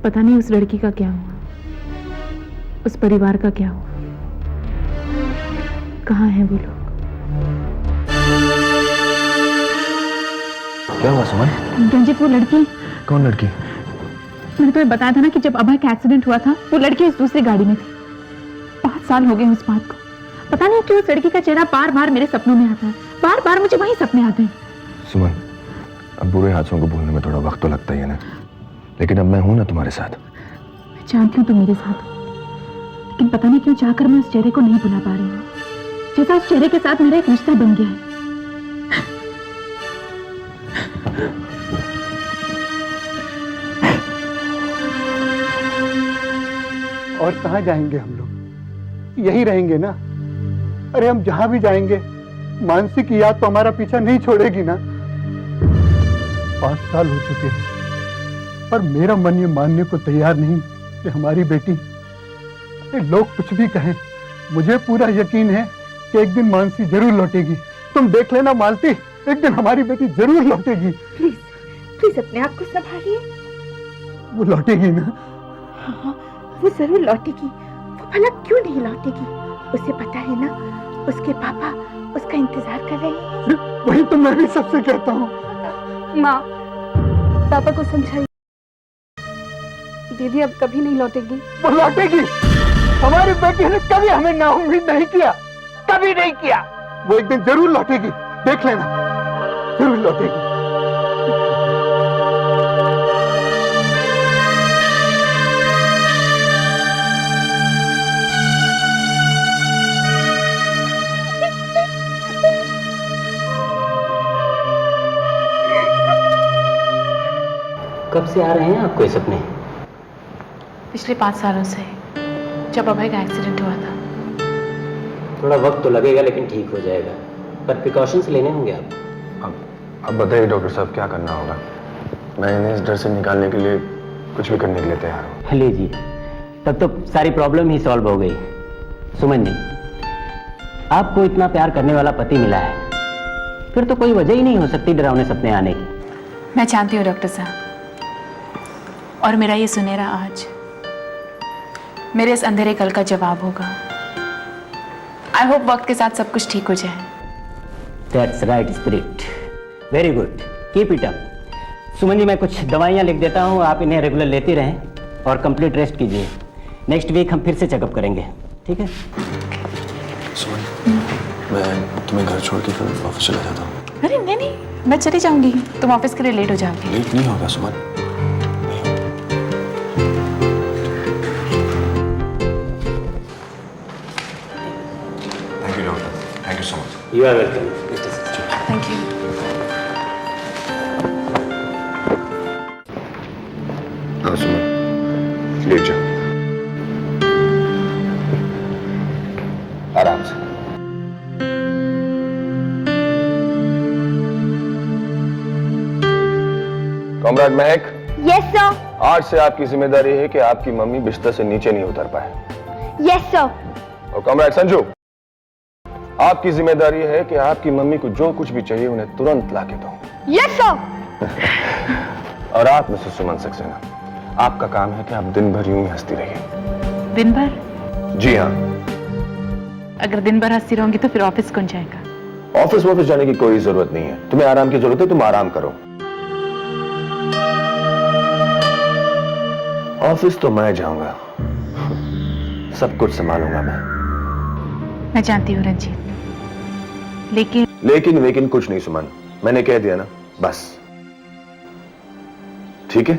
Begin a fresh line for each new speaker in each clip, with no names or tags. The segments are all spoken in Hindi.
पता नहीं उस लड़की का क्या हुआ, उस परिवार का क्या हुआ, कहाँ हैं वो लोग?
क्या हुआ सुमन?
रंजित, वो लड़की।
कौन लड़की?
मैंने तुम्हें बताया था ना कि जब अभय का एक्सीडेंट हुआ था वो लड़की उस दूसरी गाड़ी में थी। 5 साल हो गए उस बात को। पता नहीं क्यों उस लड़की का चेहरा बार बार मेरे सपनों में आता है, बार बार मुझे वही सपने आते हैं।
सुमन, अब बुरे हादसों को भूलने में थोड़ा वक्त तो लगता ही है ना, लेकिन अब मैं हूं ना तुम्हारे साथ।
मैं जानती हूँ तुम मेरे साथ हो, लेकिन पता नहीं क्यों चाहकर मैं उस चेहरे को नहीं भुला पा रही हूँ, जैसा उस चेहरे के साथ मेरा एक रिश्ता बन गया है।
और कहाँ जाएंगे हम लोग? यही रहेंगे ना? अरे हम जहां भी जाएंगे मानसी की याद तो हमारा पीछा नहीं छोड़ेगी ना। 5 साल हो चुके हैं पर मेरा मन ये मानने को तैयार नहीं कि हमारी बेटी, अरे लोग कुछ भी कहें, मुझे पूरा यकीन है कि एक दिन मानसी जरूर लौटेगी। तुम देख लेना मालती, एक दिन हमारी बेटी जरूर लौटेगी।
प्लीज प्लीज अपने आप को संभालिए।
वो लौटेगी ना?
हाँ, वो जरूर लौटेगी। वो भला क्यों नहीं लौटेगी? उसे पता है ना उसके पापा उसका इंतजार कर रहे हैं।
वही तो मैं भी सबसे कहता हूँ।
माँ, पापा को समझाइए। दीदी अब कभी नहीं लौटेगी।
वो लौटेगी। हमारी बेटी ने कभी हमें नाउम्मीद नहीं किया, कभी नहीं किया। वो एक दिन जरूर लौटेगी, देख लेना, जरूर लौटेगी।
कब से आ रहे हैं आपको ये सपने?
पिछले 5 सालों से, जब अभय का एक्सीडेंट हुआ था।
थोड़ा वक्त तो लगेगा लेकिन ठीक हो जाएगा, पर प्रिकॉशंस लेने होंगे आप।
अब बताइए डॉक्टर साहब, क्या करना होगा? मैं इन्हें इस डर से निकालने के लिए कुछ भी करने के लिए तैयार हूँ।
लीजिए, तब तो सारी प्रॉब्लम ही सॉल्व हो गई। सुमन जी, आपको इतना प्यार करने वाला पति मिला है, फिर तो कोई वजह ही नहीं हो सकती डरावने सपने आने की।
मैं जानती हूँ डॉक्टर साहब, और मेरा ये सुनहरा आज मेरे इस अंधेरे कल का जवाब होगा। आई होप वक्त के साथ सब कुछ ठीक हो जाए।
That's right spirit, very good, keep it up. Suman ji, मैं कुछ दवाइयाँ लिख देता हूँ, आप इन्हें रेगुलर लेते रहें और कंप्लीट रेस्ट कीजिए। नेक्स्ट वीक हम फिर से चेकअप करेंगे, ठीक है?
सुमन, मैं तुम्हें घर छोड़ के फिर ऑफिस चला जाता हूँ।
अरे नहीं नहीं, मैं चली जाऊंगी, तुम ऑफिस के लिए लेट हो जाओगे।
लेट नहीं होगा Suman. Thank you doctor, thank you so much.
You are welcome.
Thank you.
हाँ सुमन, लेट जाओ, आराम से। कॉमरेड महक।
Yes sir.
आज से आपकी जिम्मेदारी है कि आपकी मम्मी बिस्तर से नीचे नहीं उतर पाए।
Yes sir.
और कॉमरेड संजू, आपकी जिम्मेदारी है कि आपकी मम्मी को जो कुछ भी चाहिए उन्हें तुरंत ला के दो।
Yes sir.
और आप मिसेस सुमन सक्सेना, आपका काम है कि आप दिन भर यूं ही हंसती रहिए।
दिन भर?
जी हाँ।
अगर दिन भर हंसती रहूंगी तो फिर ऑफिस कौन जाएगा?
ऑफिस जाने की कोई जरूरत नहीं है। तुम्हें आराम की जरूरत है, तुम आराम करो। ऑफिस तो मैं जाऊंगा, सब कुछ संभालूंगा मैं
जानती हूँ रंजीत,
लेकिन कुछ नहीं सुमन, मैंने कह दिया ना, बस। ठीक है?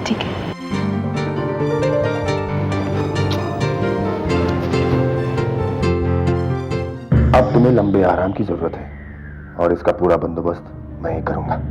ठीक है।
अब तुम्हें लंबे आराम की जरूरत है और इसका पूरा बंदोबस्त मैं ही करूंगा।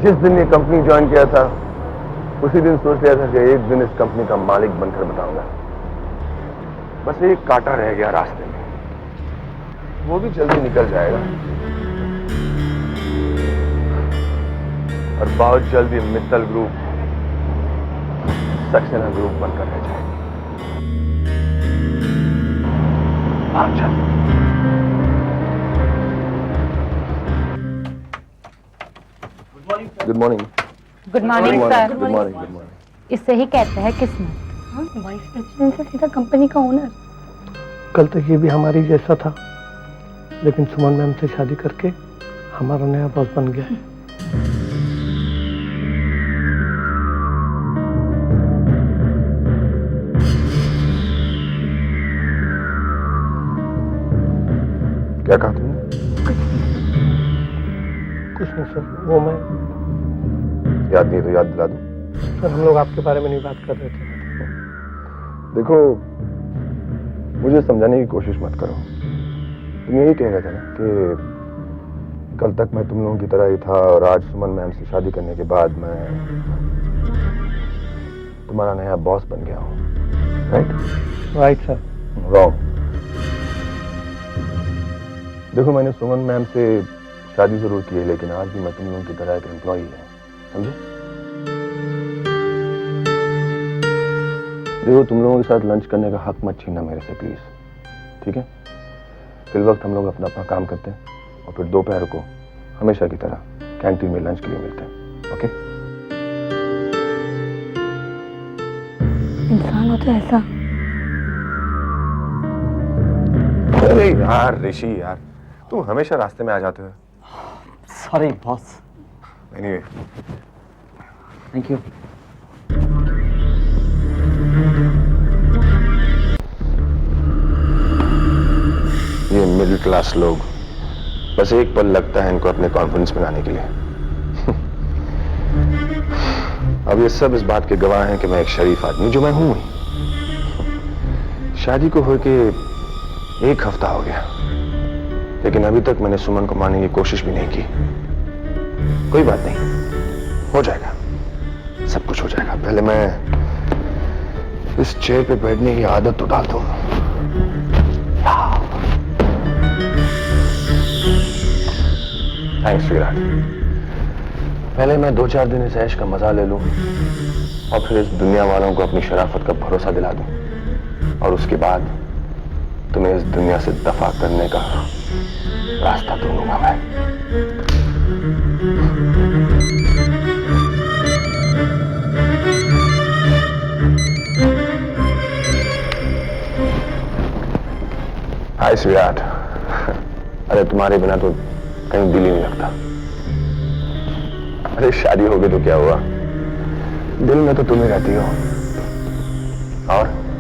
जिस दिन ये कंपनी ज्वाइन किया था उसी दिन सोच लिया था कि एक दिन इस कंपनी का मालिक बनकर बताऊंगा। बस एक कांटा रह गया रास्ते में, वो भी जल्दी निकल जाएगा और बहुत जल्दी मित्तल ग्रुप सक्सेना ग्रुप बनकर रह जाएगी। अच्छा, good morning.
Good morning sir.
Good morning. Good morning.
इससे ही कहते हैं किस्मत।
वाइस प्रेसिडेंट से सीधा कंपनी का ओनर।
कल तक ये भी हमारी जैसा था, लेकिन सुमन मैम से शादी करके हमारा नया बॉस बन गया है।
क्या कहा तुमने?
कुछ नहीं सर, वो मैं
याद नहीं है तो याद दिला दूं।
सर, हम लोग आपके बारे में नहीं बात कर रहे थे।
देखो, मुझे समझाने की कोशिश मत करो। तुम यही कह रहे थे ना कि कल तक मैं तुम लोगों की तरह ही था और आज सुमन मैम से शादी करने के बाद मैं तुम्हारा नया बॉस बन गया हूँ।
Right sir.
रॉन्ग। देखो, मैंने सुमन मैम से शादी जरूर की है, लेकिन आज भी मैं तुम लोगों की तरह एक एम्प्लॉई हूँ, समझे? देखो, तुम लोगों के साथ लंच करने का हक मत छीनना मेरे से प्लीज, ठीक है? फिर वक्त हम लोग अपना अपना काम करते हैं और फिर दोपहर को हमेशा की तरह कैंटीन में लंच के लिए मिलते हैं, ओके?
इंसान हो तो ऐसा।
अरे यार ऋषि यार, तुम हमेशा रास्ते में आ जाते हो।
Sorry boss.
Anyway,
thank you.
ये मिडिल क्लास लोग बस एक पल लगता है इनको अपने कॉन्फिडेंस बनाने के लिए। अब ये सब इस बात के गवाह हैं कि मैं एक शरीफ आदमी, जो मैं हूं ही। शादी को होके एक हफ्ता हो गया, लेकिन अभी तक मैंने सुमन को मारने की कोशिश भी नहीं की। कोई बात नहीं, हो जाएगा, सब कुछ हो जाएगा। पहले मैं इस चेयर पे बैठने की आदत तो डाल दूं। थैंक्स विराट। पहले मैं 2-4 दिन इस ऐश का मजा ले लूं और फिर इस दुनिया वालों को अपनी शराफत का भरोसा दिला दूं, और उसके बाद तुम्हें इस दुनिया से दफा करने का रास्ता ढूंढूंगा मैं। हाय विराट। अरे तुम्हारे बिना तो कहीं दिल ही नहीं लगता। अरे शादी हो गई तो क्या हुआ, दिल में तो तुम ही रहती हो।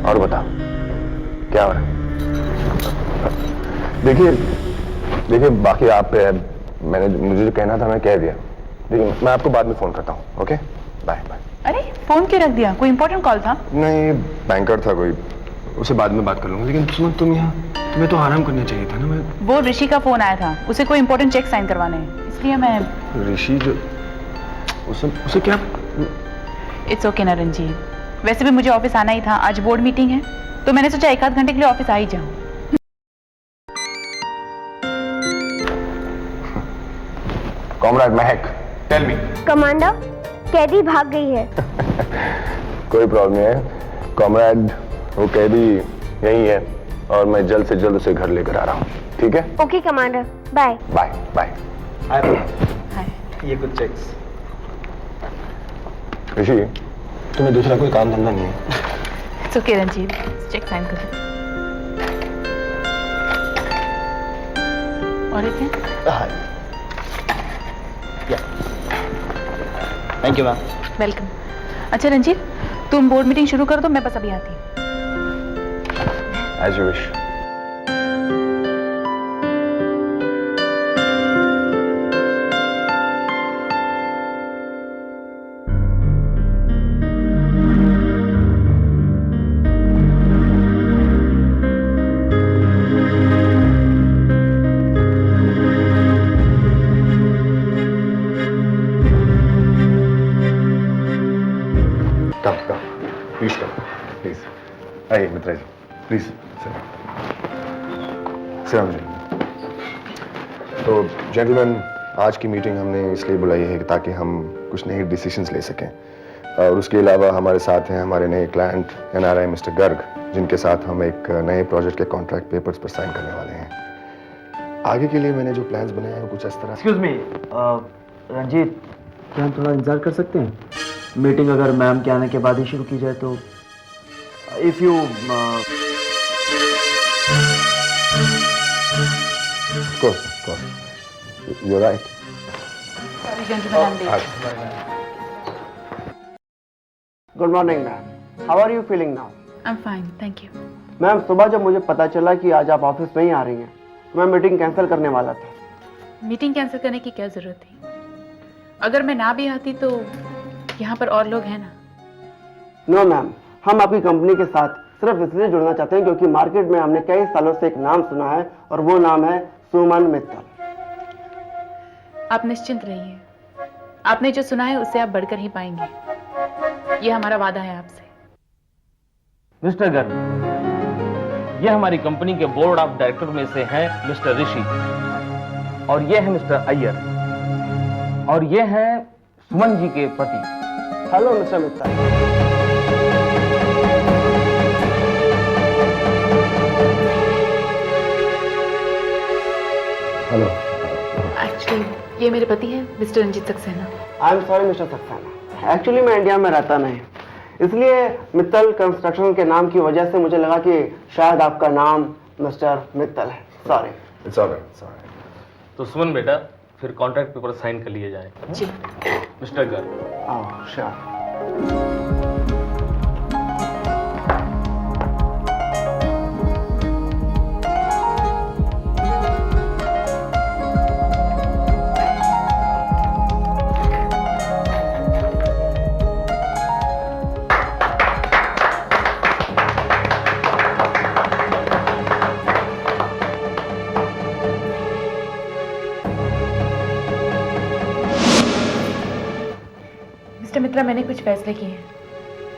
और बताओ क्या हो रहा है? देखिए बाकी आप पे है। मुझे जो कहना था मैं कह दिया। देखिए, मैं आपको बाद में फोन करता हूँ, ओके? Bye bye.
अरे फोन क्यों रख दिया? कोई इंपॉर्टेंट कॉल था?
नहीं, बैंकर था कोई, उसे बाद में बात कर लूंगा। लेकिन सुमन, तुम यहाँ, तुम्हें तो आराम करना चाहिए था ना। मैं
वो ऋषि का फोन आया था, उसे कोई इंपॉर्टेंट चेक साइन करवाने हैं, इसलिए मैं।
ऋषि जो उसे क्या?
इट्स ओके ना रंजीत, वैसे भी मुझे ऑफिस आना ही था, आज बोर्ड मीटिंग है, तो मैंने सोचा 1 आध घंटे के लिए ऑफिस आ ही जाऊं।
कॉमरेड महक, टेल मी।
कमांडर, कैदी भाग गई है।
कोई प्रॉब्लम नहीं है कॉमरेड, वो कैदी यही है और मैं जल्द से जल्द उसे घर लेकर आ रहा हूँ, ठीक है?
Okay commander, bye
bye bye.
Hi.
ये कुछ चेक्स।
ऋषि, तुम्हें दूसरा कोई काम धंधा नहीं है?
It's okay Ranjit, check sign कर दो। और एक है?
Thank you ma'am.
वेलकम। अच्छा रंजीत, तुम बोर्ड मीटिंग शुरू कर दो, मैं बस अभी आती हूँ।
As you wish. Come please आइए मित्रा जी प्लीज सर तो जेंटलमैन, आज की मीटिंग हमने इसलिए बुलाई है ताकि हम कुछ नए डिसीजंस ले सकें, और उसके अलावा हमारे साथ हैं हमारे नए क्लाइंट NRI मिस्टर गर्ग, जिनके साथ हम एक नए प्रोजेक्ट के कॉन्ट्रैक्ट पेपर्स पर साइन करने वाले हैं। आगे के लिए मैंने जो प्लान्स बनाए हैं वो कुछ इस तरह।
एक्सक्यूज मी रंजीत, क्या हम थोड़ा इंतजार कर सकते हैं? मीटिंग अगर मैम के आने के बाद ही शुरू की जाए तो if you
Of course. You're right.
Sorry, gentlemen, I'm late.
Good morning ma'am, how are you feeling now?
I'm fine, thank you.
Ma'am, सुबह जब मुझे पता चला कि आज आप ऑफिस नहीं आ रही हैं तो मैं मीटिंग कैंसिल करने वाला था।
मीटिंग कैंसिल करने की क्या जरूरत थी? अगर मैं ना भी आती तो यहाँ पर और लोग हैं ना।
नो मैम, हम आपकी कंपनी के साथ सिर्फ इसलिए जुड़ना चाहते हैं क्योंकि मार्केट में हमने कई सालों से एक नाम सुना है और वो नाम है सुमन मित्तल।
आप निश्चिंत रहिए, आपने जो सुना है उससे आप बढ़कर ही पाएंगे, ये हमारा वादा है आपसे।
मिस्टर गर्ग, ये हमारी कंपनी के बोर्ड ऑफ डायरेक्टर में से हैं मिस्टर ऋषि, और ये है मिस्टर अय्यर, और ये हैं सुमन जी के पति।
Hello mister Mittal.
Hello.
Actually ये मेरे पति हैं mister Ranjit Saxena.
I am sorry mister Saxena, actually मैं इंडिया में रहता नहीं, इसलिए मित्तल कंस्ट्रक्शन के नाम की वजह से मुझे लगा कि शायद आपका नाम मिस्टर मित्तल है। सॉरी।
It's alright.
तो सुमन बेटा, फिर कॉन्ट्रैक्ट पेपर साइन कर लिए जाए।
जी।
Mister Garg.
Oh sure.
Mitra, मैंने कुछ फैसले किए हैं।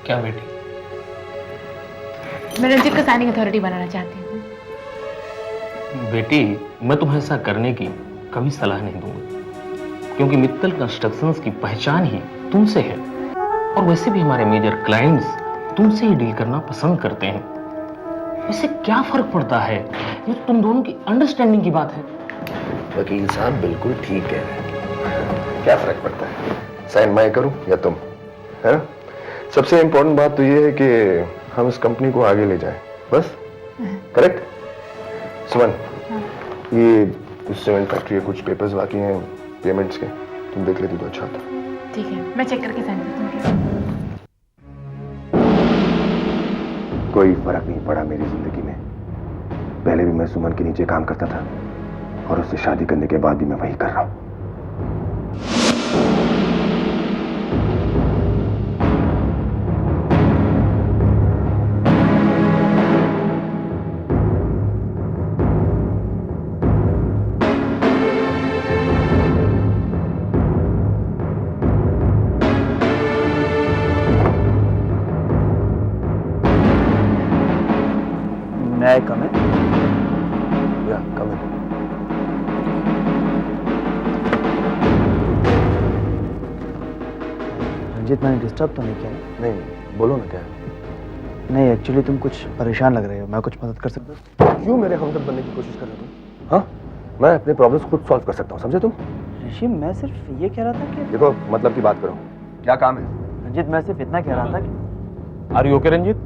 क्या बेटी?
मैं रंजीत को साइनिंग अथॉरिटी बनाना चाहती हूँ।
बेटी, मैं तुम्हें ऐसा करने की कभी सलाह नहीं दूंगा, क्योंकि मित्तल कंस्ट्रक्शंस की पहचान ही तुमसे है, और वैसे भी हमारे मेजर क्लाइंट्स तुमसे ही डील करना पसंद करते हैं। इससे क्या फर्क पड़ता है? ये तुम दोनों की अंडरस्टैंडिंग की बात है।
वकील साहब बिल्कुल ठीक कह रहे हैं। क्या फर्क पड़ता है, साइन मैं करूं या तुम, है ना? सबसे इंपॉर्टेंट बात तो ये है कि हम इस कंपनी को आगे ले जाएं, बस। करेक्ट सुमन? ये इस सीमेंट फैक्ट्री के कुछ पेपर्स बाकी हैं पेमेंट्स के, तुम देख लेती तो अच्छा था।
ठीक है, मैं चेक करके साइन कर दूंगी।
कोई फर्क नहीं पड़ा मेरी जिंदगी में। पहले भी मैं सुमन के नीचे काम करता था, और उससे शादी करने के बाद भी मैं वही कर रहा हूं।
May I come in?
Yeah, come in.
Ranjit, मैंने डिस्टर्ब तो नहीं किया ना?
नहीं, बोलो ना क्या है?
नहीं, एक्चुअली तुम कुछ परेशान लग रहे हो, मैं कुछ मदद कर सकता हूँ?
क्यों मेरे हमदर्द बनने की कोशिश कर रहे हो तुम? हाँ, मैं अपने प्रॉब्लम्स खुद सॉल्व कर सकता हूँ, समझे तुम?
ऋषि, मैं सिर्फ ये कह रहा था कि
देखो, मतलब की बात करो, क्या काम है?
रंजीत, मैं सिर्फ इतना कह रहा था कि
are you okay Ranjit?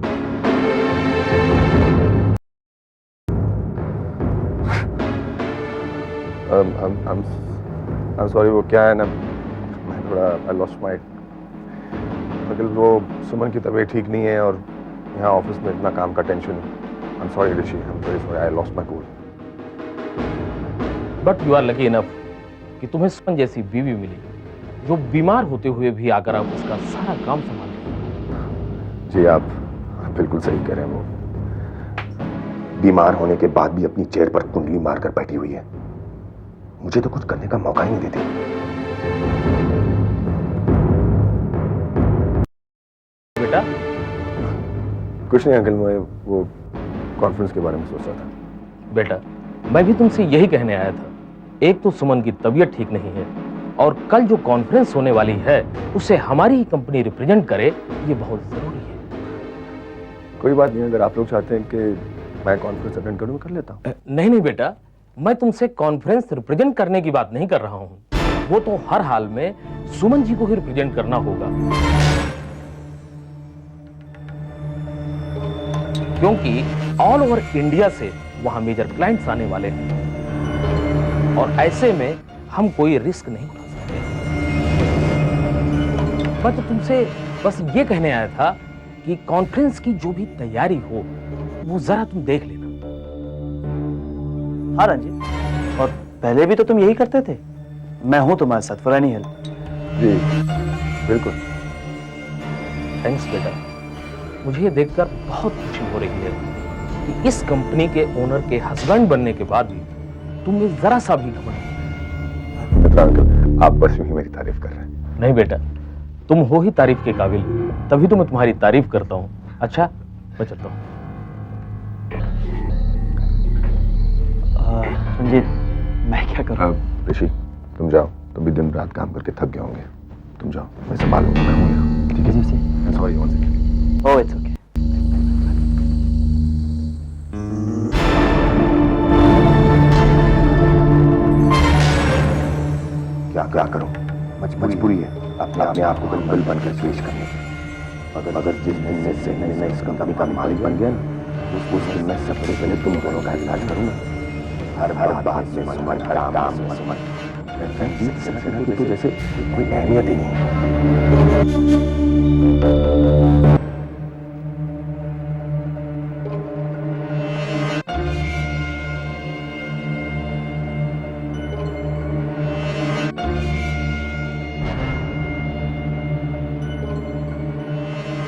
I'm sorry, वो क्या है ना, मैं थोड़ा I lost my मतलब वो सुमन की तबीयत ठीक नहीं है, और यहाँ ऑफिस में इतना काम का tension. I'm sorry Rishi, I'm very sorry, I lost my cool.
But you are lucky enough कि तुम्हें सुमन जैसी बीवी मिली, जो बीमार होते हुए भी आकर आप उसका सारा काम संभाल रही।
जी, आप बिल्कुल सही कह रहे हैं। वो बीमार होने के बाद भी अपनी चेयर पर कुंडली मारकर बैठी हुई है, मुझे तो कुछ करने का मौका ही नहीं देती।
बेटा?
कुछ नहीं अंकल, मैं वो कॉन्फ्रेंस के बारे में सोच रहा था।
बेटा, मैं भी तुमसे यही कहने आया था। एक तो सुमन की तबीयत ठीक नहीं है, और कल जो कॉन्फ्रेंस होने वाली है उसे हमारी ही कंपनी रिप्रेजेंट करे, ये बहुत जरूरी है।
कोई बात नहीं, अगर आप लोग चाहते हैं कि मैं कॉन्फ्रेंस अटेंड करूं, कर लेता हूं।
नहीं नहीं बेटा, मैं तुमसे कॉन्फ्रेंस रिप्रेजेंट करने की बात नहीं कर रहा हूं। वो तो हर हाल में सुमन जी को ही रिप्रेजेंट करना होगा, क्योंकि ऑल ओवर इंडिया से वहां मेजर क्लाइंट्स आने वाले हैं, और ऐसे में हम कोई रिस्क नहीं उठा सकते। मैं तो तुमसे बस ये कहने आया था कि कॉन्फ्रेंस की जो भी तैयारी हो वो जरा तुम देख लेना।
हाँ रंजीत, और पहले भी तो तुम यही करते थे। मैं हूं तुम्हारे साथ फॉर एनी हेल्प।
जी बिल्कुल।
थैंक्स बेटा, मुझे ये देखकर बहुत खुशी हो रही है कि इस कंपनी के ओनर के हस्बैंड बनने के बाद भी तुम में जरा सा भी घमंड नहीं है।
अंकल, आप बस यूं ही मेरी तारीफ कर रहे हैं।
नहीं बेटा, तुम हो ही तारीफ के काबिल, तभी तो मैं तुम्हारी तारीफ करता हूँ। अच्छा, मैं चलता हूँ।
रंजीत, मैं क्या करूं?
ऋषि, तुम जाओ, तुम भी दिन रात काम करके थक गए होंगे। तुम जाओ, मैं संभालूंगा, मैं हूं यहाँ। ठीक है जी? Sorry one second.
Oh it's okay.
क्या करूं? मजबूरी है अपने आप को बिल्कुल बनकर पेश करने की। अगर जिस दिन से मैं इस कंपनी का मालिक बन गया ना, उस दिन मैं सबसे पहले तुम दोनों का इलाज करूंगा। हर बात में सुमन, हर काम में सुमन। तो जैसे कोई अहमियत ही नहीं है।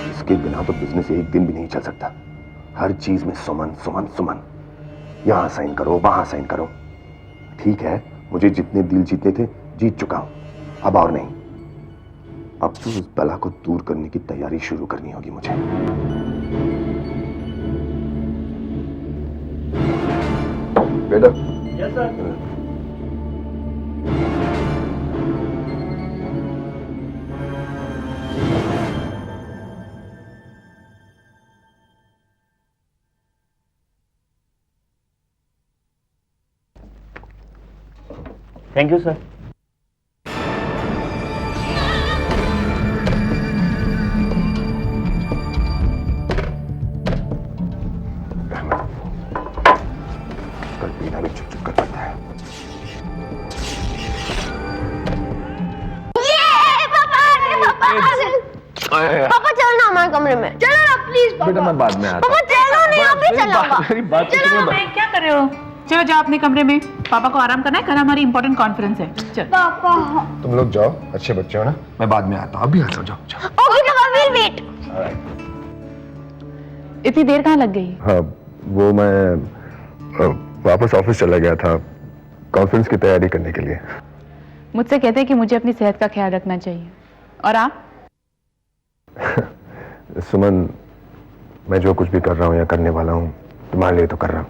इसके बिना तो बिजनेस एक दिन भी नहीं चल सकता। हर चीज में सुमन सुमन सुमन। यहां साइन करो, वहां साइन करो। ठीक है, मुझे जितने दिल जीतने थे जीत चुका हूं, अब और नहीं। अब तो उस बला को दूर करने की तैयारी शुरू करनी होगी मुझे। बेटा।
Yes sir. Thank you sir.
कल पीना भी चुप चुप कर पड़ता है।
पापा चलो ना हमारे कमरे में, चलो ना प्लीज पापा।
बेटा मैं बाद में आता हूं।
पापा चलो नहीं, अभी चलो।
मेरी बात
चलो मैं क्या कर रहे हो? चलो जाओ अपने कमरे में, पापा को आराम करना है, कल हमारी इंपॉर्टेंट कॉन्फ्रेंस है। चलो
पापा।
तुम लोग जाओ, अच्छे बच्चे हो ना, मैं बाद में आता हूँ। अभी आता हूँ, जाओ जाओ।
ओके पापा, विल वेट।
इतनी देर कहाँ लग गई?
हाँ, वो मैं वापस ऑफिस चला गया था कॉन्फ्रेंस की तैयारी करने के लिए।
मुझसे कहते हैं कि मुझे अपनी सेहत का ख्याल रखना चाहिए, और आप?
सुमन, मैं जो कुछ भी कर रहा हूँ या करने वाला हूँ तुम्हारे लिए तो कर रहा हूँ।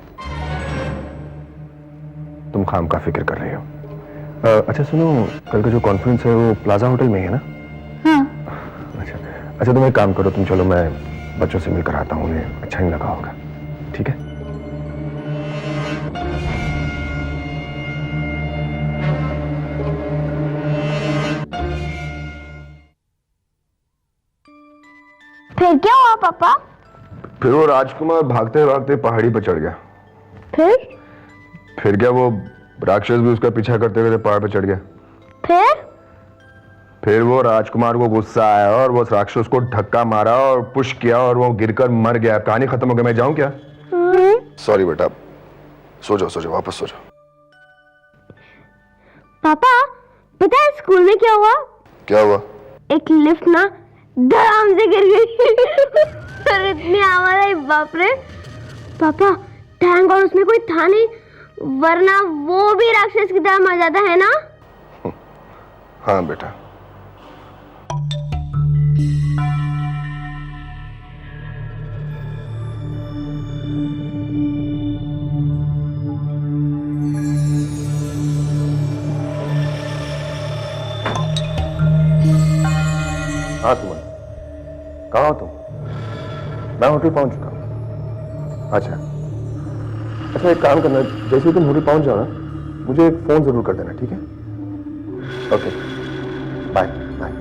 तुम खाम का फिक्र कर रही हो। अच्छा सुनो, कल का जो कॉन्फ्रेंस है वो प्लाजा होटल में ही है ना?
हाँ।
अच्छा तुम एक काम करो, तुम चलो, मैं बच्चों से मिलकर आता हूँ, उन्हें अच्छा नहीं लगा होगा। ठीक है?
फिर क्या हुआ पापा?
फिर वो राजकुमार भागते भागते पहाड़ी पर चढ़ गया। फिर क्या, वो राक्षस भी उसका पीछा करते हुए पहाड़ पर चढ़ गया। फिर वो राजकुमार को गुस्सा आया और वो राक्षस को धक्का मारा और पुश किया और वो गिरकर मर गया। कहानी खत्म हो गई। मैं जाऊं क्या? सॉरी बेटा, सो जाओ, वापस सो जाओ।
पापा पता है स्कूल में क्या हुआ?
क्या हुआ?
एक लिफ्ट ना धड़ाम से गिर गई। और इतनी आवाज आई, बाप रे। पापा थैंक गॉड उसमें कोई था नहीं, वरना वो भी राक्षस की तरह मर जाता है ना।
हाँ बेटा। हाँ सुमन, कहाँ हो तुम? मैं होटल पहुंच चुका हूँ। अच्छा, एक काम करना, जैसे ही तुम होटल पहुंच जाओ ना, मुझे एक फोन जरूर कर देना, ठीक है? Okay, bye bye.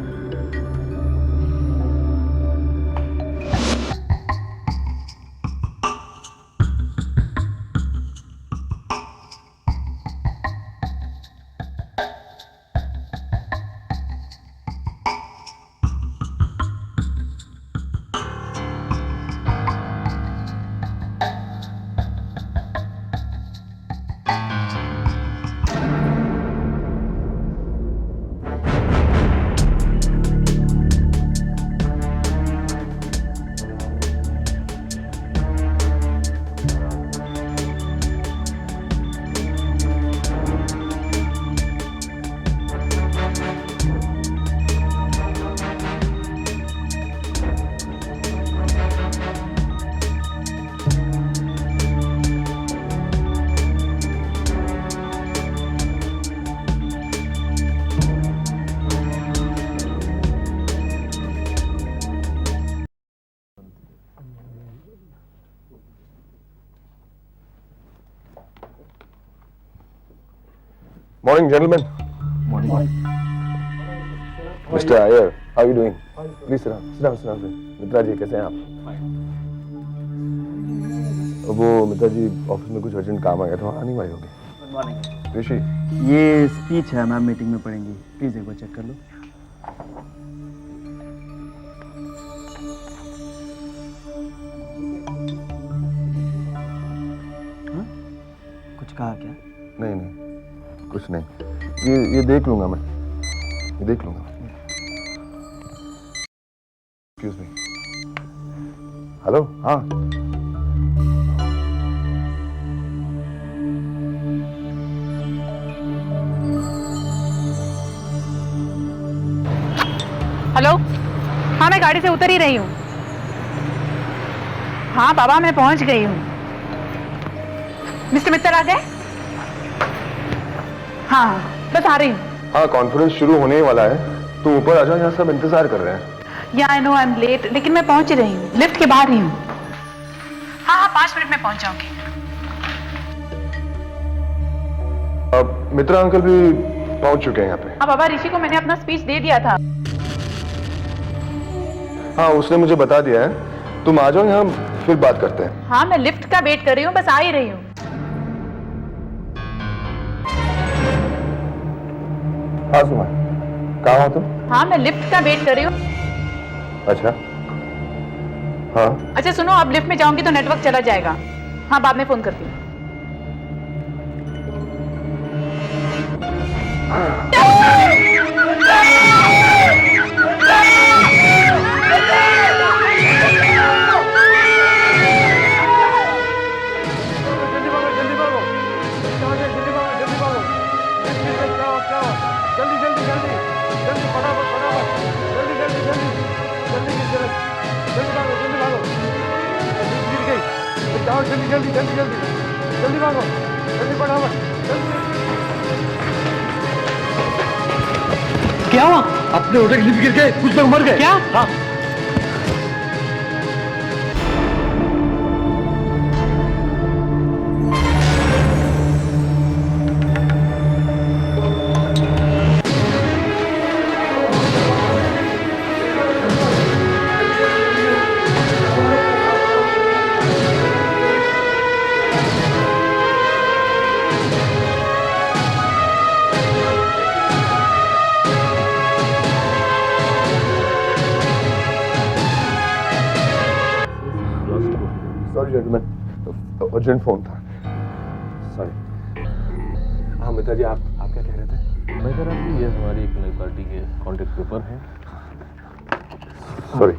Morning, gentlemen.
Morning.
Mr. Iyer, how are you doing? Please sit down. मित्रा जी, कैसे हैं आप? वो मित्रा जी, ऑफिस में कुछ अर्जेंट काम आ गया था, आने वाली होगी। ऋषि,
ये स्पीच है मैम, मीटिंग में पढ़ेंगी, प्लीज एक बार चेक कर लो। हाँ? कुछ कहा क्या?
नहीं, कुछ नहीं, ये देख लूंगा मैं, ये देख लूंगा। Excuse me. हेलो, हाँ।
हेलो, हाँ मैं गाड़ी से उतर ही रही हूँ। हाँ बाबा, मैं पहुंच गई हूँ। मिस्टर मित्तल आ गए? हाँ, बस आ रही हूँ।
हाँ, कॉन्फ्रेंस शुरू होने ही वाला है, तो ऊपर आ जाओ, यहाँ सब इंतजार कर रहे हैं।
या I know I am late, लेकिन मैं पहुंच रही हूँ, लिफ्ट के बाहर ही हूँ। हाँ, 5 मिनट में पहुंच जाऊंगी।
अब मित्रा अंकल भी पहुंच चुके हैं यहाँ पे।
हाँ बाबा, ऋषि को मैंने अपना स्पीच दे दिया था।
हाँ, उसने मुझे बता दिया है। तुम आ जाओ यहाँ, फिर बात करते हैं।
हाँ, मैं लिफ्ट का वेट कर रही हूँ, बस आ ही रही हूँ।
हाँ सुमन, कहाँ हो तुम?
हाँ, मैं लिफ्ट का वेट कर रही हूँ।
अच्छा, हाँ।
अच्छा सुनो, अब लिफ्ट में जाऊंगी तो नेटवर्क चला जाएगा। हाँ, बाद में फोन करती हूँ।
जल्दी भागो, जल्दी फटाफट, जल्दी। क्या हुआ? अपने होटल के लिफ्ट गिर गए, कुछ लोग मर गए। क्या? हाँ।
सॉरी जेंटलमैन, अर्जेंट फोन था, सॉरी। हाँ मित्रा जी, आप क्या कह रहे थे?
मैं कह रहा था ये हमारी एक नई पार्टी के कॉन्टेक्ट पेपर हैं।
सॉरी।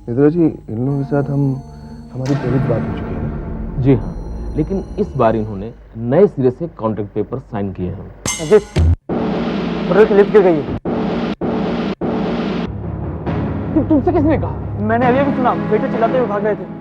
मित्रा जी, इन लोगों के साथ हमारी पहली बात हो चुकी है ना?
जी हाँ, लेकिन इस बार इन्होंने नए सिरे से कॉन्ट्रैक्ट पेपर साइन किए हैं।
अजीत, होटल की लिफ्ट गिर गई है। तुमसे किसने कहा? मैंने अभी भी सुना, बेटे चिल्लाते हुए भाग रहे थे।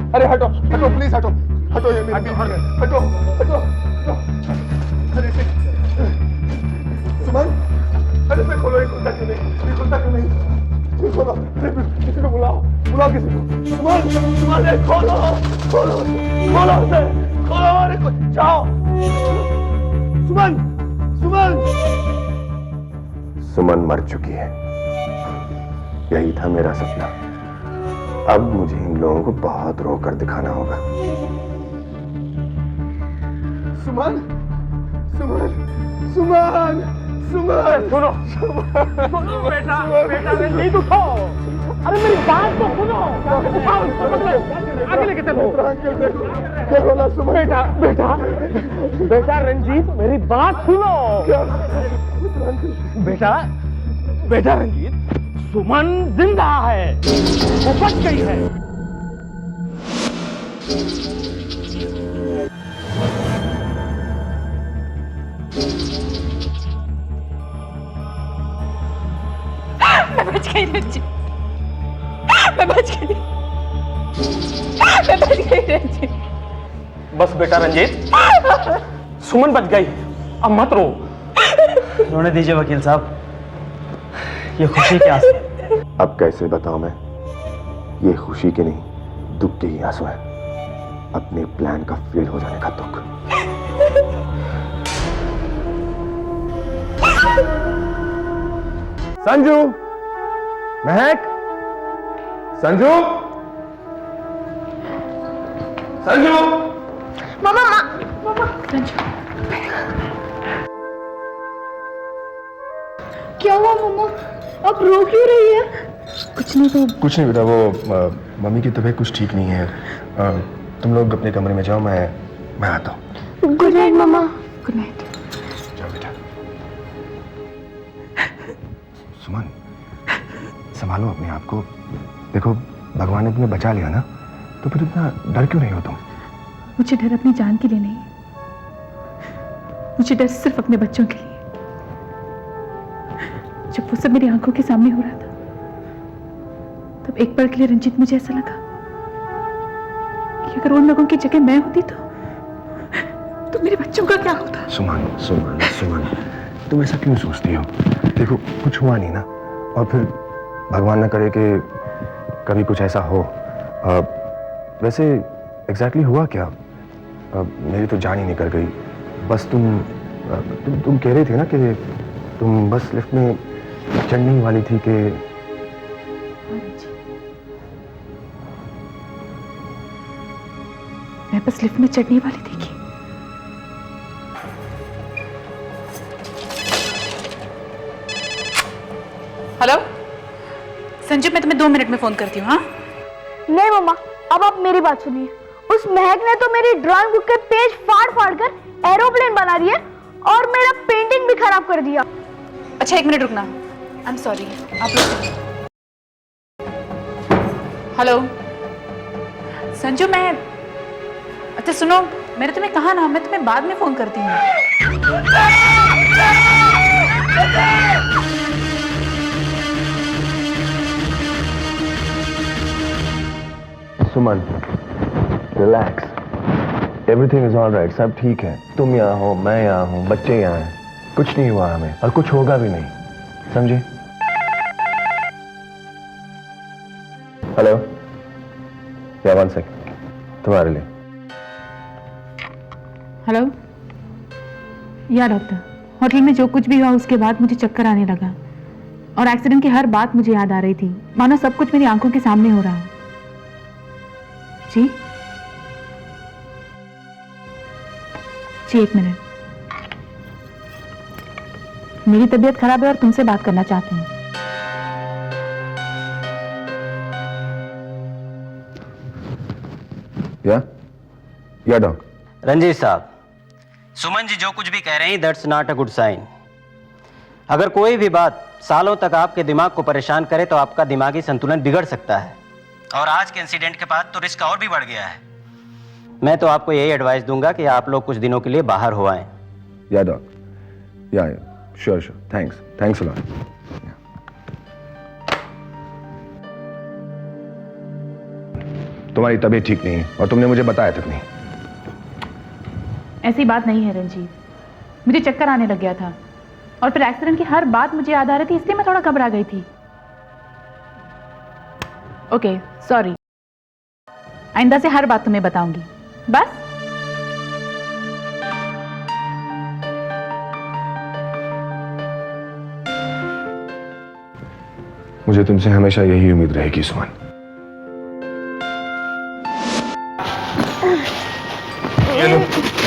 अरे हटो हटो प्लीज हटो हटो, ये मेरी बीवी है, हटो हटो हटो। अरे सुमन, अरे मैं खोलो, ये खुलता क्यों नहीं, ये खुलता क्यों नहीं, ये खोलो, किसी को बुलाओ, बुलाओ किसी को। सुमन सुमन, ये खोलो खोलो खोलो उसे, खोलो, अरे जाओ। सुमन सुमन।
सुमन मर चुकी है, यही था मेरा सपना। अब मुझे इन लोगों को बहुत रोकर दिखाना होगा।
सुमन सुमन सुमन सुमन, सुनो सुनो बेटा, बेटा नहीं उठो, अरे मेरी बात तो सुनो, उठाओ इसको, मतलब आगे लेके चलो। देखो ना सुमन, बेटा बेटा बेटा रंजीत, मेरी बात सुनो। बेटा बेटा रंजीत, सुमन जिंदा है, वो बच गई है।
मैं बच गई रंजीत, मैं बच गई, मैं बच गई रंजीत।
बस बेटा रंजीत, सुमन बच गई, अब मत रो। रोने दीजिए वकील साहब, ये खुशी के आंसू हैं।
अब कैसे बताऊं मैं, ये खुशी के नहीं, दुख के ही आंसू हैं। अपने प्लान का फेल हो जाने का दुख। संजू, महक, संजू, संजू,
मामा
संजू,
क्या हुआ मम्मा, अब रो क्यों रही है?
कुछ नहीं तो
कुछ नहीं बेटा, वो मम्मी की तबीयत कुछ ठीक नहीं है। तुम लोग अपने कमरे में जाओ, मैं आता हूँ।
गुड नाइट मम्मा।
Good night.
जाओ बेटा। सुमन, संभालो अपने आप को। देखो, भगवान ने तुम्हें बचा लिया ना, तो फिर इतना डर क्यों नहीं हो तुम?
मुझे डर अपनी जान के लिए नहीं, मुझे डर सिर्फ अपने बच्चों के लिए। जब वो सब मेरी आंखों के सामने हो रहा था, तब एक पल के लिए रंजीत मुझे ऐसा लगा कि अगर उन लोगों की जगह मैं होती तो मेरे बच्चों का क्या होता।
सुमन सुमन सुमन, तुम ऐसा क्यों सोचती हो? देखो, कुछ हुआ नहीं ना, और फिर भगवान न करे कि कभी कुछ ऐसा हो। वैसे एग्जैक्टली हुआ क्या? मेरी तो जान ही निकल गई। बस तुम कह रही थी ना कि तुम बस लिफ्ट में चढ़ने वाली थी कि
मैं बस लिफ्ट में चढ़ने वाली थी कि हेलो संजू, मैं तुम्हें 2 मिनट में फोन करती हूँ। हाँ
नहीं मम्मा, अब आप मेरी बात सुनिए। उस महक ने तो मेरी ड्राइंग बुक के पेज फाड़ फाड़ कर एरोप्लेन बना दिए और मेरा पेंटिंग भी खराब कर दिया।
अच्छा, 1 मिनट रुकना। आई एम सॉरी, आप लोग। हेलो संजू, मैं, अच्छा सुनो, मैंने तुम्हें कहा ना, मैं तुम्हें बाद में फोन करती हूँ।
Suman, relax, everything is all right, सब ठीक है। तुम यहाँ हो, मैं यहाँ हूँ, बच्चे यहाँ हैं, कुछ नहीं हुआ हमें और कुछ होगा भी नहीं, समझे? हेलो, या 1 सेकंड, तुम्हारे लिए।
हेलो या डॉक्टर, होटल में जो कुछ भी हुआ उसके बाद मुझे चक्कर आने लगा और एक्सीडेंट की हर बात मुझे याद आ रही थी, मानो सब कुछ मेरी आंखों के सामने हो रहा है। जी जी, एक मिनट। मेरी तबीयत खराब है और तुमसे बात करना चाहती हूँ।
या डॉक।
रंजीत साहब, सुमन जी जो कुछ भी कह रही हैं that's not a good sign. अगर कोई भी बात सालों तक आपके दिमाग को परेशान करे तो आपका दिमागी संतुलन बिगड़ सकता है, और आज के इंसिडेंट के बाद तो रिस्क और भी बढ़ गया है। मैं तो आपको यही एडवाइस दूंगा कि आप लोग कुछ दिनों के लिए बाहर हो आएं।
या डॉक, या श्योर, थैंक्स अ लॉट। तुम्हारी तबीयत ठीक नहीं है और तुमने मुझे बताया तक नहीं।
ऐसी बात नहीं है रंजीत, मुझे चक्कर आने लग गया था और फिर एक्सीडेंट की हर बात मुझे याद आ रही थी, इसलिए मैं थोड़ा घबरा गई थी। ओके सॉरी, आइंदा से हर बात तुम्हें बताऊंगी। बस
मुझे तुमसे हमेशा यही उम्मीद रहेगी सुमन।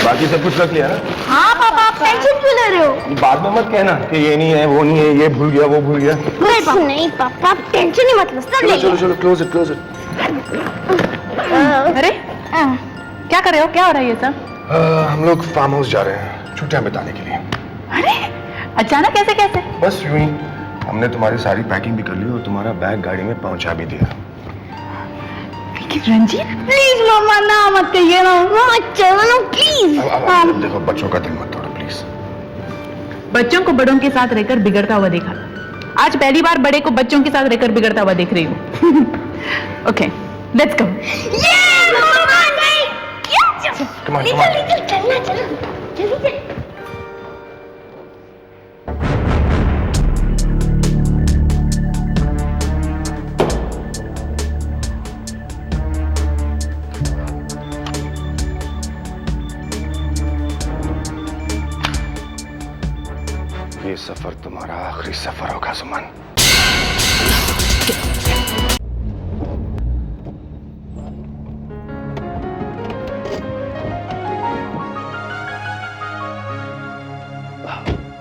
बाकी सब कुछ रख लिया ना?
हाँ पापा, आप टेंशन क्यों ले रहे हो?
बाद में मत कहना कि ये नहीं है, वो नहीं है, ये भूल गया, वो भूल गया।
नहीं पापा, आप टेंशन ही मत लो, सब ले
चलो चलो, क्लोज इट।
अरे क्या कर रहे हो, क्या हो रहा है ये सब?
हम लोग फार्म हाउस जा रहे हैं छुट्टियां बिताने के लिए।
अरे अचानक कैसे कैसे?
बस यूं ही, हमने तुम्हारी सारी पैकिंग भी कर ली और तुम्हारा बैग गाड़ी में पहुंचा भी दिया।
रंजीत
प्लीज मामा, ना मत कहिए ना, चलो ना प्लीज।
अब देखो, बच्चों का दिल मत तोड़ो प्लीज।
बच्चों को बड़ों के साथ रहकर बिगड़ता हुआ देखा, आज पहली बार बड़े को बच्चों के साथ रहकर बिगड़ता हुआ देख रही हूँ। Okay let's go.
चलना जल्दी।
ये सफर तुम्हारा आखिरी सफर होगा सुमन।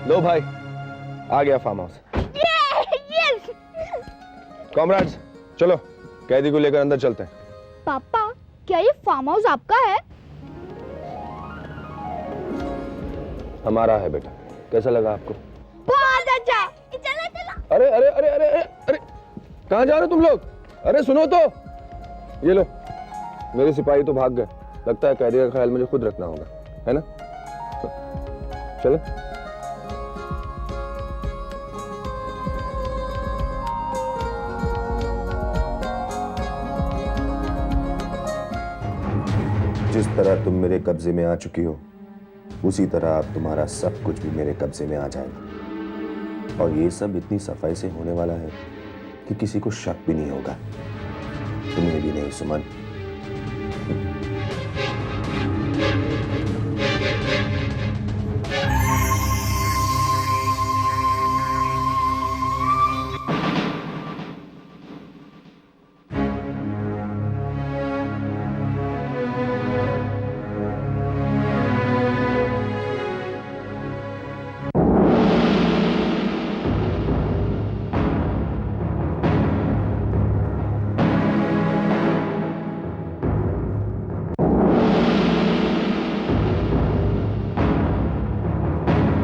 लो भाई, आ गया फार्म हाउस। कॉमरेड्स चलो, कैदी को लेकर अंदर चलते हैं।
पापा, क्या ये फार्म हाउस आपका है?
हमारा है बेटा, कैसा लगा आपको?
बहुत अच्छा। चलो।
अरे अरे अरे अरे अरे अरे, कहाँ जा रहे हो तुम लोग? अरे सुनो तो, ये लो, मेरे सिपाही तो भाग गए, लगता है कैदी का ख्याल मुझे खुद रखना होगा, है ना? चलो। जिस तरह तुम मेरे कब्जे में आ चुकी हो, उसी तरह अब तुम्हारा सब कुछ भी मेरे कब्जे में आ जाएगा, और ये सब इतनी सफाई से होने वाला है कि किसी को शक भी नहीं होगा, तुम्हें भी नहीं सुमन।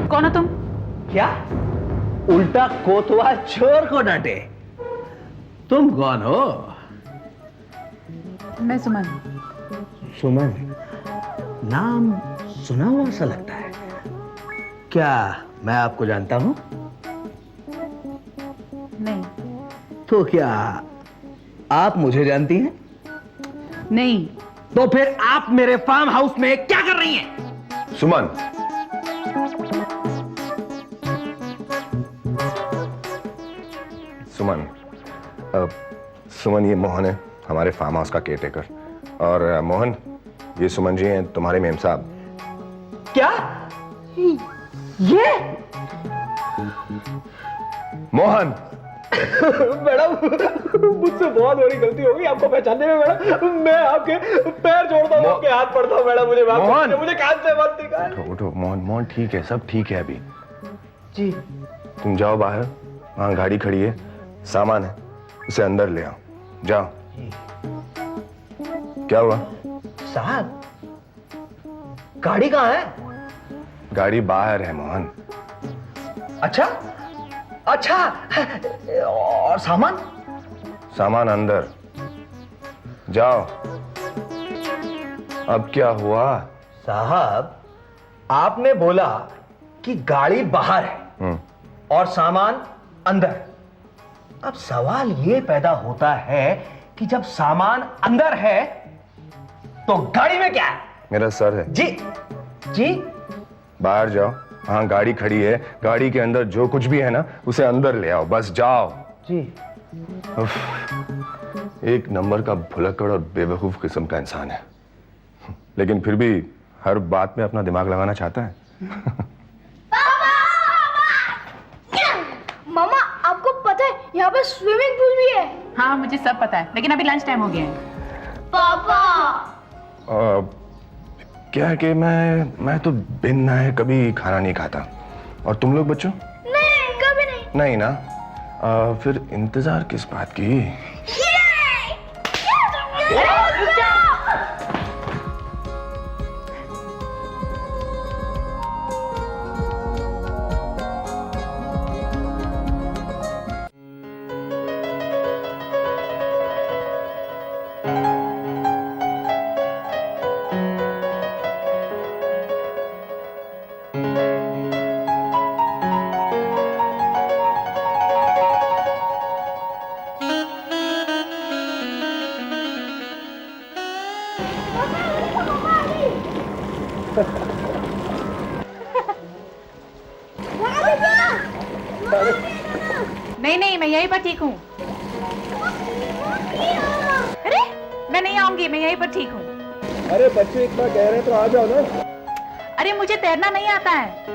कौन हो तुम?
क्या? उल्टा कोतवा चोर को डांटे। तुम कौन हो?
मैं सुमन।
सुमन, नाम सुना हुआ सा लगता है। क्या मैं आपको जानता हूं?
नहीं।
तो क्या आप मुझे जानती हैं?
नहीं।
तो फिर आप मेरे फार्म हाउस में क्या कर रही हैं?
सुमन, सुमन ये मोहन है, हमारे फार्म हाउस का केयरटेकर। और मोहन, ये सुमन जी हैं तुम्हारे मेम साहब।
क्या?
ये
मोहन,
मैडम मुझसे बहुत बड़ी गलती हो गई आपको पहचानने में। मैडम मैं आपके पैर जोड़ता हूँ, आपके हाथ पड़ता हूँ। मैडम मुझे माफ
मोहन!
कीजिए, मुझे कान से मत निकाल।
उठो उठो मोहन, मोहन ठीक है, सब ठीक है अभी।
जी
तुम जाओ बाहर, वहां गाड़ी खड़ी है, सामान है, उसे अंदर ले आओ। जाओ। क्या हुआ?
साहब, गाड़ी कहाँ है?
गाड़ी बाहर है मोहन।
अच्छा अच्छा, और सामान?
सामान अंदर। जाओ। अब क्या हुआ?
साहब, आपने बोला कि गाड़ी बाहर है और सामान अंदर। अब सवाल ये पैदा होता है कि जब सामान अंदर है तो गाड़ी में क्या है?
मेरा सर है।
जी जी,
बाहर जाओ, हाँ गाड़ी खड़ी है, गाड़ी के अंदर जो कुछ भी है ना उसे अंदर ले आओ, बस जाओ।
जी।
एक नंबर का भुलक्कड़ और बेवकूफ किस्म का इंसान है, लेकिन फिर भी हर बात में अपना दिमाग लगाना चाहता है।
मामा आपको पता है यहाँ पे स्विमिंग पूल भी है?
हाँ मुझे सब पता है, लेकिन अभी लंच टाइम हो गया है।
पापा
क्या है कि मैं तो बिन नहाए कभी खाना नहीं खाता। और तुम लोग बच्चों?
नहीं कभी नहीं।
नहीं ना? फिर इंतजार किस बात की?
नहीं नहीं, मैं यहीं पर ठीक हूँ। अरे मैं नहीं आऊंगी, मैं यहीं पर ठीक हूँ।
अरे बच्चे इतना कह रहे तो आ जाओ ना।
अरे मुझे तैरना नहीं आता है।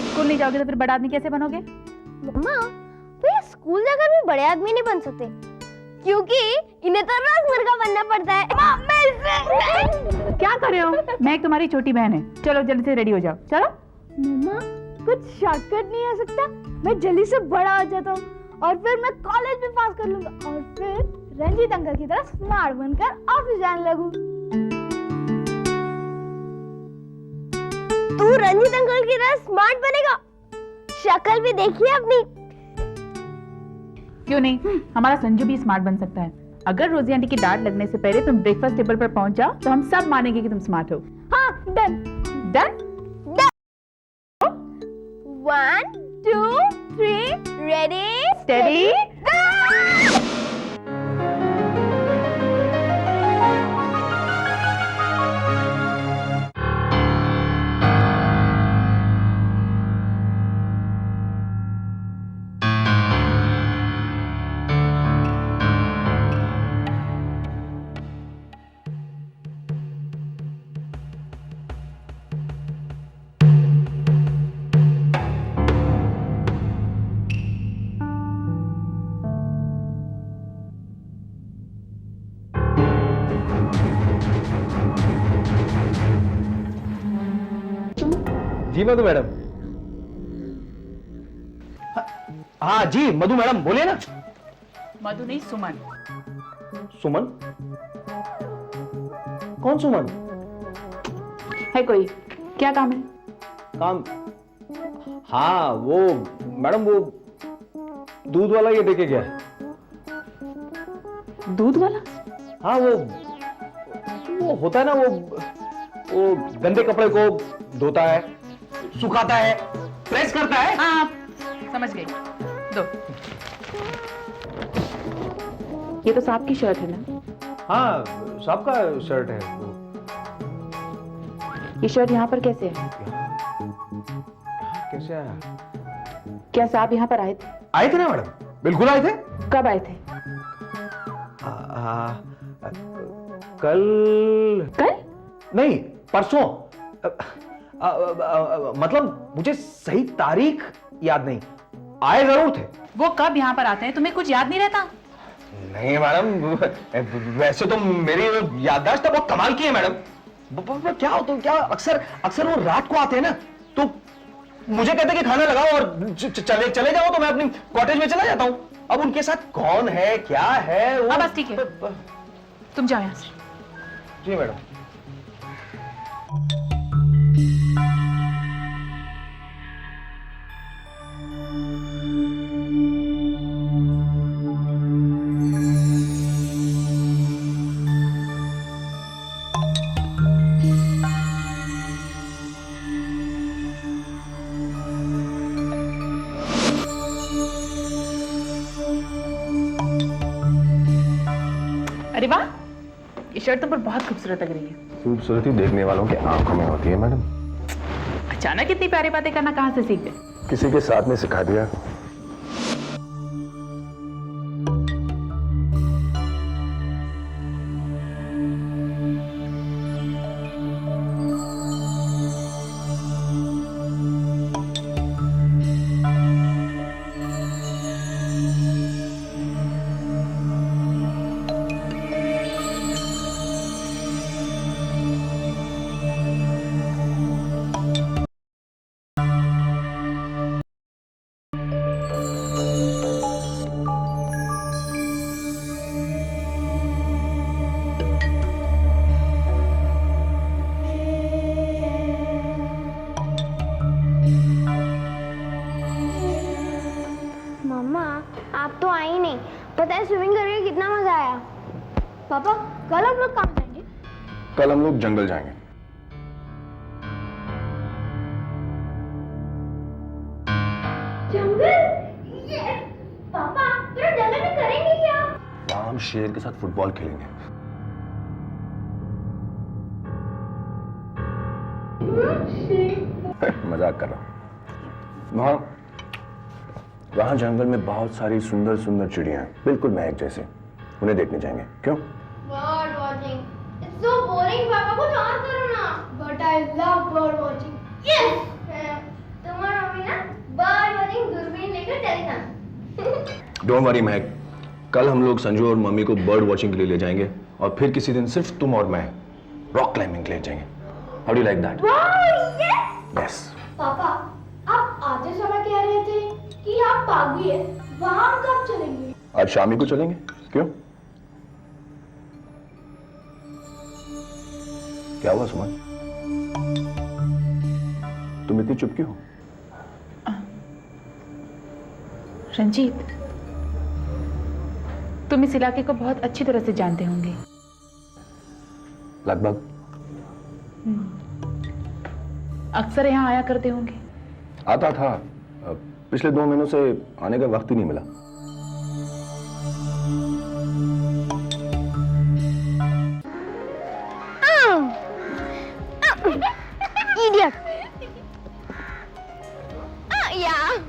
स्कूल नहीं जाओगे तो फिर बड़ा आदमी कैसे बनोगे?
मम्मा तो ये स्कूल जाकर भी बड़े आदमी नहीं बन सकते, क्योंकि इन्हें तो रोजमर्रा का बनना पड़ता है।
क्या कर रहे हो? मैं एक तुम्हारी छोटी बहन है। चलो जल्दी से रेडी हो जाओ, चलो।
मम्मा कुछ शॉर्टकट नहीं आ सकता? मैं जल्दी से बड़ा हो जाता हूँ और फिर मैं कॉलेज में पास कर लूंगा और फिर रंजीत अंकल की तरह स्मार्ट बनकर ऑफिस जाने लगूं। तू रंजीत अंकल की तरह स्मार्ट बनेगा? शक्ल भी देखिए अपनी।
क्यों नहीं, हमारा संजू भी स्मार्ट बन सकता है। अगर रोजी आंटी की डांट लगने से पहले तुम ब्रेकफास्ट टेबल पर पहुंच जाओ तो हम सब मानेंगे कि तुम स्मार्ट हो।
हाँ डन
डन।
1 2 3 ready
steady.
जी मधु मैडम।
हाँ जी मधु मैडम, बोलिए ना।
मधु नहीं, सुमन।
सुमन? कौन सुमन?
है कोई? क्या काम है?
काम? हाँ वो मैडम, वो दूध वाला ये देके गया है।
दूध वाला?
हाँ वो होता है ना, वो गंदे कपड़े को धोता है, सुखाता है, प्रेस करता है।
हाँ समझ गई। दो। ये तो सांप की शर्ट है ना?
हाँ सांप का शर्ट है।
ये शर्ट यहाँ पर कैसे है?
कैसे आया?
क्या साहब यहाँ पर आए थे?
आए थे ना मैडम, बिल्कुल आए थे।
कब आए थे?
कल
कल?
नहीं, परसों। मतलब मुझे सही तारीख याद नहीं, आए जरूर थे।
वो कब यहाँ पर आते हैं, तुम्हें कुछ याद नहीं रहता?
नहीं मैडम, वैसे तो मेरी याददाश्त बहुत कमाल की है मैडम। क्या हो तो क्या, अक्सर वो रात को आते हैं ना, तो मुझे कहते कि खाना लगाओ और चले जाओ, तो मैं अपनी कॉटेज में चला जाता हूँ। अब उनके साथ कौन है, क्या है वो।
बस ठीक है, तुम जाओ यहाँ से।
जी मैडम।
अरे वाह, ये शर्ट तुम पर बहुत खूबसूरत लग रही है।
खूबसूरती देखने वालों की आंखों में होती है मैडम।
अचानक इतनी प्यारी बातें करना कहाँ से सीख गए?
किसी के साथ में सिखा दिया।
मम्मा आप तो आई नहीं, पता है स्विमिंग करके कितना मजा आया। पापा कल हम लोग कहाँ जाएंगे?
कल हम लोग जंगल जाएंगे।
जंगल? यस! पापा फिर जंगल में करेंगे क्या?
वहां हम शेर के साथ फुटबॉल खेलेंगे। मजाक कर रहा हूं। वहां जंगल में बहुत सारी सुंदर सुंदर चिड़ियां हैं, बिल्कुल महक जैसे। उन्हें देखने जाएंगे। क्यों?
Bird watching it's so boring. पापा कुछ और करो ना। But I love bird watching. Yes! तुम्हारा मम्मी ना बर्ड वॉचिंग दूरबीन लेकर चली ना।
डोंट वरी महक, कल हम लोग संजू और मम्मी को बर्ड वॉचिंग के लिए ले जाएंगे, और फिर किसी दिन सिर्फ तुम और मैं रॉक क्लाइंबिंग के लिए जाएंगे। How do you like that? Yes.
पापा आप आते समय कह रहे थे कि आप पागी है, वहां हम कब चलेंगे?
आज शाम ही को चलेंगे। क्यों? क्या हुआ सुमन, तुम इतनी चुप क्यों हो?
रंजीत, तुम इस इलाके को बहुत अच्छी तरह से जानते होंगे।
लगभग।
अक्सर यहाँ आया करते होंगे।
आता था, पिछले 2 महीनों से आने का वक्त ही नहीं मिला।
Idiot! Yeah.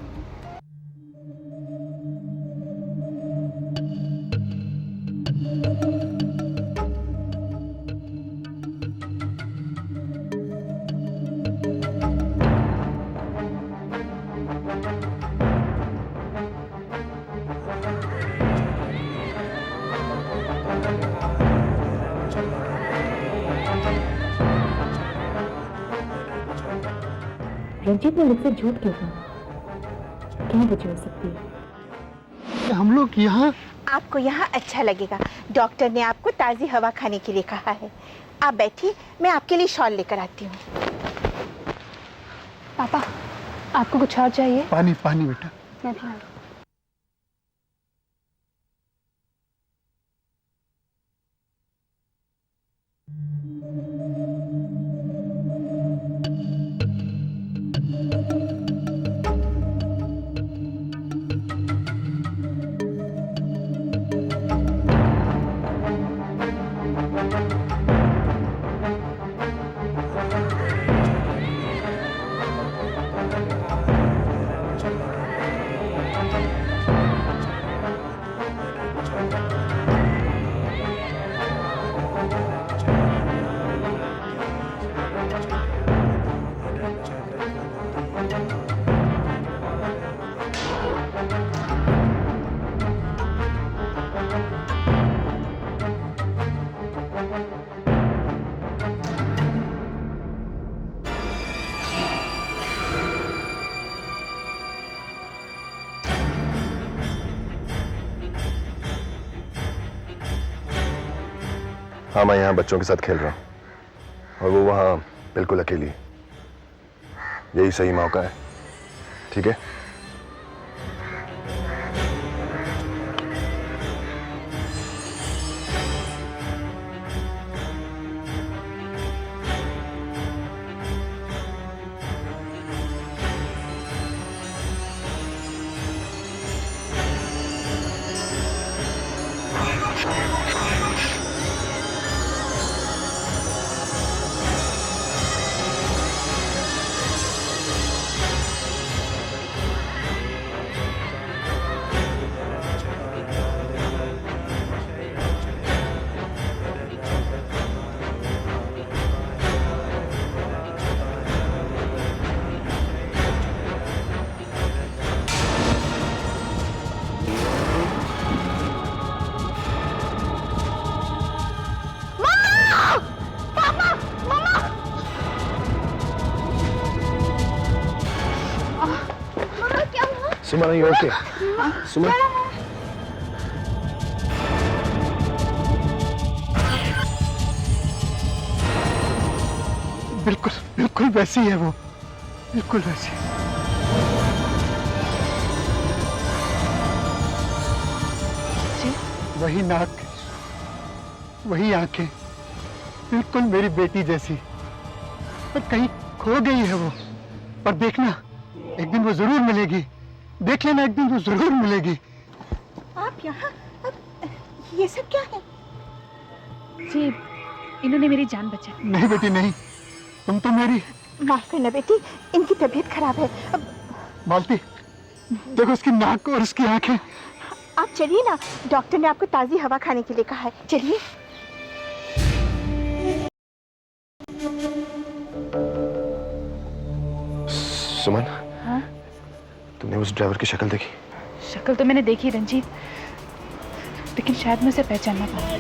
रंजीत ने मुझसे झूठ क्यों कहा? क्या वजह हो सकती है?
हम लोग यहाँ,
आपको यहाँ अच्छा लगेगा। डॉक्टर ने आपको ताज़ी हवा खाने के लिए कहा है। आप बैठिए, मैं आपके लिए शॉल लेकर आती हूँ।
पापा आपको कुछ और चाहिए?
पानी पानी बेटा।
मैं भी
हाँ, मैं यहाँ बच्चों के साथ खेल रहा हूँ और वो वहाँ बिल्कुल अकेली है। यही सही मौका है, ठीक है? सुमन, are you okay? सुमन,
बिल्कुल बिल्कुल वैसी है वो, बिल्कुल वैसी। वही नाक, वही आंखें, बिल्कुल मेरी बेटी जैसी। पर कहीं खो गई है वो, पर देखना एक दिन वो जरूर मिलेगी। देख लेना, एक दिन वो जरूर मिलेगी।
आप यहाँ? अब ये सब क्या है?
जी, इन्होंने मेरी जान बचाई।
नहीं बेटी नहीं, तुम तो मेरी।
माफ करना बेटी, इनकी तबीयत खराब है। अब
मालती, देखो उसकी नाक और उसकी आंखें।
आप चलिए ना, डॉक्टर ने आपको ताज़ी हवा खाने के लिए कहा है। चलिए।
सुमन, तुमने उस ड्राइवर की शक्ल देखी?
शक्ल तो मैंने देखी रंजीत, लेकिन शायद मैं उसे पहचान ना पाऊं।